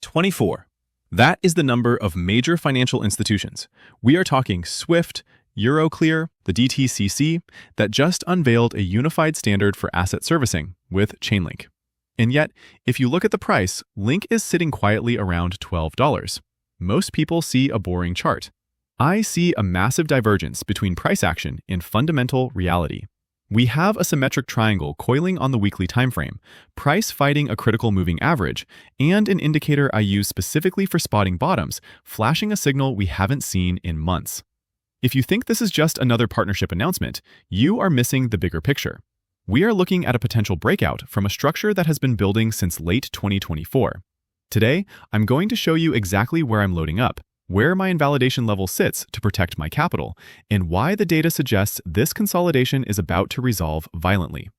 24. That is the number of major financial institutions. We are talking SWIFT, Euroclear, the DTCC, that just unveiled a unified standard for asset servicing with Chainlink. And yet, if you look at the price, Link is sitting quietly around $12. Most people see a boring chart. I see a massive divergence between price action and fundamental reality. We have a symmetric triangle coiling on the weekly timeframe, price fighting a critical moving average, and an indicator I use specifically for spotting bottoms, flashing a signal we haven't seen in months. If you think this is just another partnership announcement, you are missing the bigger picture. We are looking at a potential breakout from a structure that has been building since late 2024. Today, I'm going to show you exactly where I'm loading up, where my invalidation level sits to protect my capital, and why the data suggests this consolidation is about to resolve violently.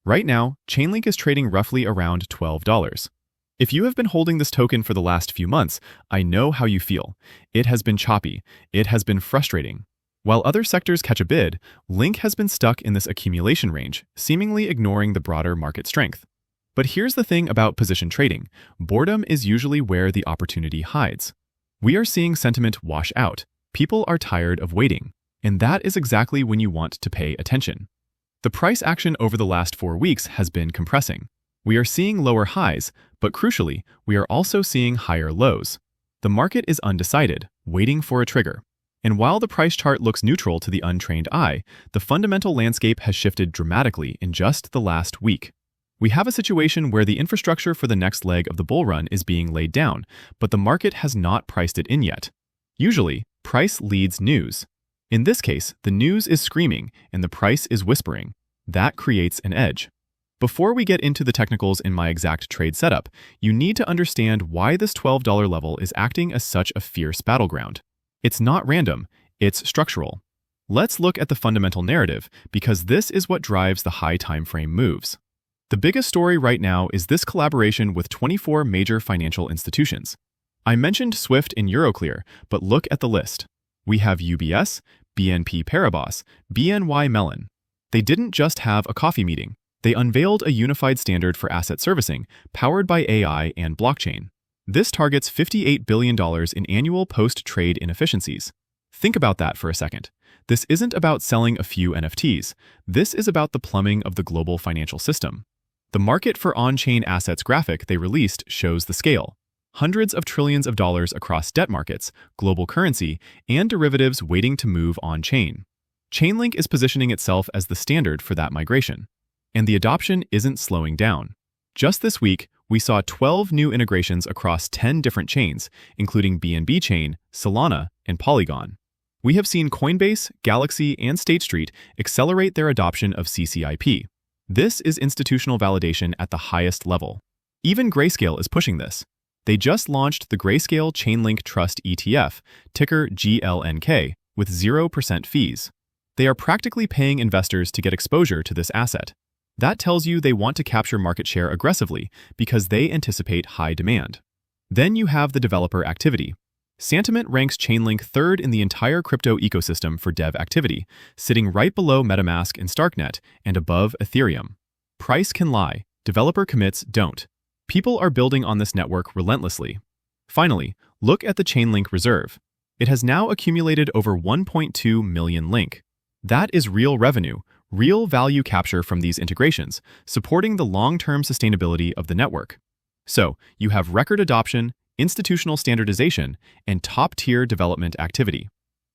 Right now, Chainlink is trading roughly around $12. If you have been holding this token for the last few months, I know how you feel. It has been choppy. It has been frustrating. While other sectors catch a bid, Link has been stuck in this accumulation range, seemingly ignoring the broader market strength. But here's the thing about position trading. Boredom is usually where the opportunity hides. We are seeing sentiment wash out. People are tired of waiting. And that is exactly when you want to pay attention. The price action over the last 4 weeks has been compressing. We are seeing lower highs, but crucially, we are also seeing higher lows. The market is undecided, waiting for a trigger. And while the price chart looks neutral to the untrained eye, the fundamental landscape has shifted dramatically in just the last week. We have a situation where the infrastructure for the next leg of the bull run is being laid down, but the market has not priced it in yet. Usually, price leads news. In this case, the news is screaming and the price is whispering. That creates an edge. Before we get into the technicals in my exact trade setup, you need to understand why this $12 level is acting as such a fierce battleground. It's not random, it's structural. Let's look at the fundamental narrative, because this is what drives the high time frame moves. The biggest story right now is this collaboration with 24 major financial institutions. I mentioned SWIFT and Euroclear, but look at the list. We have UBS, BNP Paribas, BNY Mellon. They didn't just have a coffee meeting. They unveiled a unified standard for asset servicing, powered by AI and blockchain. This targets $58 billion in annual post-trade inefficiencies. Think about that for a second. This isn't about selling a few NFTs. This is about the plumbing of the global financial system. The market for on-chain assets graphic they released shows the scale. Hundreds of trillions of dollars across debt markets, global currency, and derivatives waiting to move on-chain. Chainlink is positioning itself as the standard for that migration. And the adoption isn't slowing down. Just this week, we saw 12 new integrations across 10 different chains, including BNB Chain, Solana, and Polygon. We have seen Coinbase, Galaxy, and State Street accelerate their adoption of CCIP. This is institutional validation at the highest level. Even Grayscale is pushing this. They just launched the Grayscale Chainlink Trust ETF, ticker GLNK, with 0% fees. They are practically paying investors to get exposure to this asset. That tells you they want to capture market share aggressively because they anticipate high demand. Then you have the developer activity. Santiment ranks Chainlink third in the entire crypto ecosystem for dev activity, sitting right below MetaMask and Starknet and above Ethereum. Price can lie, developer commits don't. People are building on this network relentlessly. Finally, look at the Chainlink reserve. It has now accumulated over 1.2 million Link. That is real revenue, real value capture from these integrations, supporting the long-term sustainability of the network. So, you have record adoption, institutional standardization, and top-tier development activity.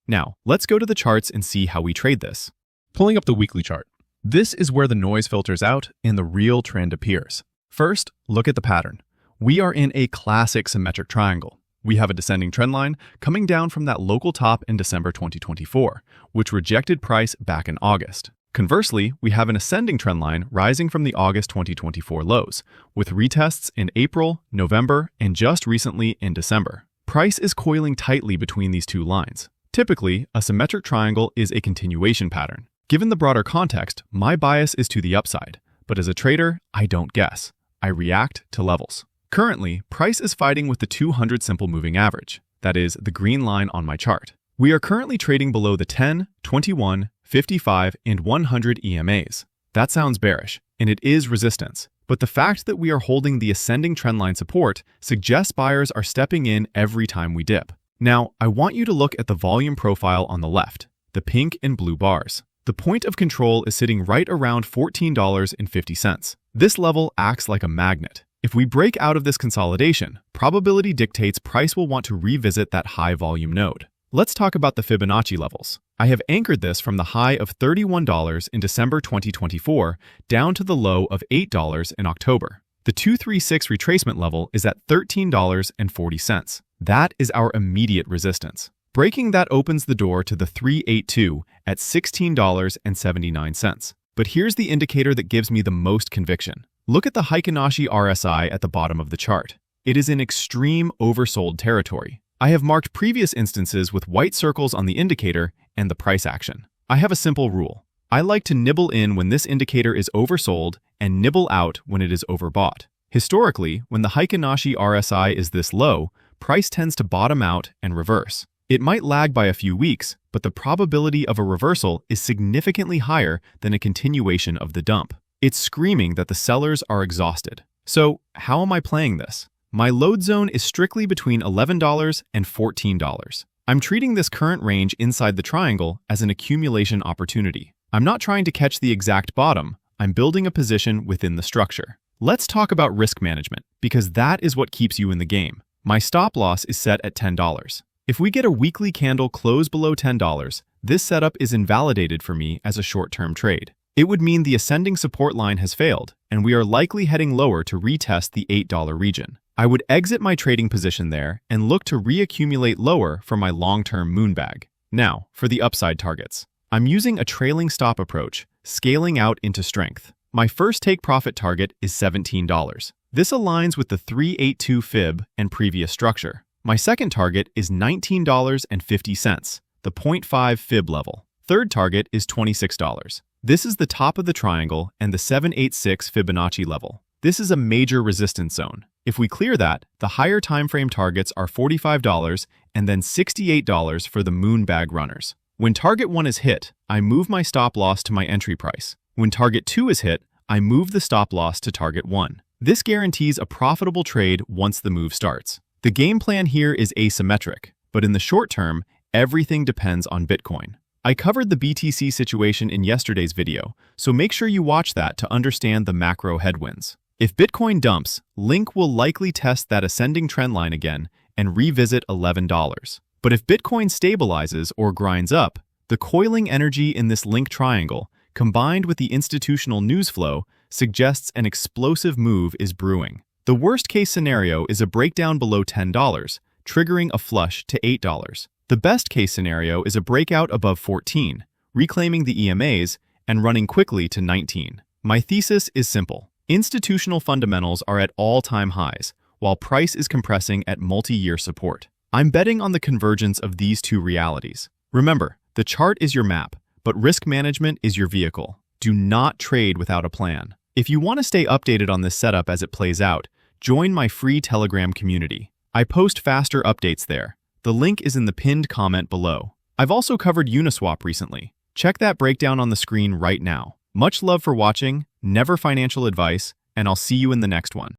Now, let's go to the charts and see how we trade this. Pulling up the weekly chart. This is where the noise filters out and the real trend appears. First, look at the pattern. We are in a classic symmetric triangle. We have a descending trend line coming down from that local top in December 2024, which rejected price back in August. Conversely, we have an ascending trend line rising from the August 2024 lows, with retests in April, November, and just recently in December. Price is coiling tightly between these two lines. Typically, a symmetric triangle is a continuation pattern. Given the broader context, my bias is to the upside, but as a trader, I don't guess. I react to levels. Currently, price is fighting with the 200 simple moving average, that is, the green line on my chart. We are currently trading below the 10, 21, 55, and 100 EMAs. That sounds bearish, and it is resistance. But the fact that we are holding the ascending trendline support suggests buyers are stepping in every time we dip. Now, I want you to look at the volume profile on the left, the pink and blue bars. The point of control is sitting right around $14.50. This level acts like a magnet. If we break out of this consolidation, probability dictates price will want to revisit that high volume node. Let's talk about the Fibonacci levels. I have anchored this from the high of $31 in December 2024 down to the low of $8 in October. The 236 retracement level is at $13.40. That is our immediate resistance. Breaking that opens the door to the 382 at $16.79. But here's the indicator that gives me the most conviction. Look at the Heikin Ashi RSI at the bottom of the chart. It is in extreme oversold territory. I have marked previous instances with white circles on the indicator and the price action. I have a simple rule. I like to nibble in when this indicator is oversold and nibble out when it is overbought. Historically, when the Heikin Ashi RSI is this low, price tends to bottom out and reverse. It might lag by a few weeks, but the probability of a reversal is significantly higher than a continuation of the dump. It's screaming that the sellers are exhausted. So, how am I playing this? My load zone is strictly between $11 and $14. I'm treating this current range inside the triangle as an accumulation opportunity. I'm not trying to catch the exact bottom, I'm building a position within the structure. Let's talk about risk management, because that is what keeps you in the game. My stop loss is set at $10. If we get a weekly candle close below $10, this setup is invalidated for me as a short-term trade. It would mean the ascending support line has failed, and we are likely heading lower to retest the $8 region. I would exit my trading position there and look to reaccumulate lower for my long-term moon bag. Now, for the upside targets. I'm using a trailing stop approach, scaling out into strength. My first take profit target is $17. This aligns with the 382 fib and previous structure. My second target is $19.50, the 0.5 fib level. Third target is $26. This is the top of the triangle and the 786 Fibonacci level. This is a major resistance zone. If we clear that, the higher timeframe targets are $45 and then $68 for the moon bag runners. When target 1 is hit, I move my stop loss to my entry price. When target 2 is hit, I move the stop loss to target 1. This guarantees a profitable trade once the move starts. The game plan here is asymmetric, but in the short term, everything depends on Bitcoin. I covered the BTC situation in yesterday's video, so make sure you watch that to understand the macro headwinds. If Bitcoin dumps, Link will likely test that ascending trend line again and revisit $11. But if Bitcoin stabilizes or grinds up, the coiling energy in this Link triangle, combined with the institutional news flow, suggests an explosive move is brewing. The worst-case scenario is a breakdown below $10, triggering a flush to $8. The best-case scenario is a breakout above 14, reclaiming the EMAs, and running quickly to 19. My thesis is simple. Institutional fundamentals are at all-time highs, while price is compressing at multi-year support. I'm betting on the convergence of these two realities. Remember, the chart is your map, but risk management is your vehicle. Do not trade without a plan. If you want to stay updated on this setup as it plays out, join my free Telegram community. I post faster updates there. The link is in the pinned comment below. I've also covered Uniswap recently. Check that breakdown on the screen right now. Much love for watching, never financial advice, and I'll see you in the next one.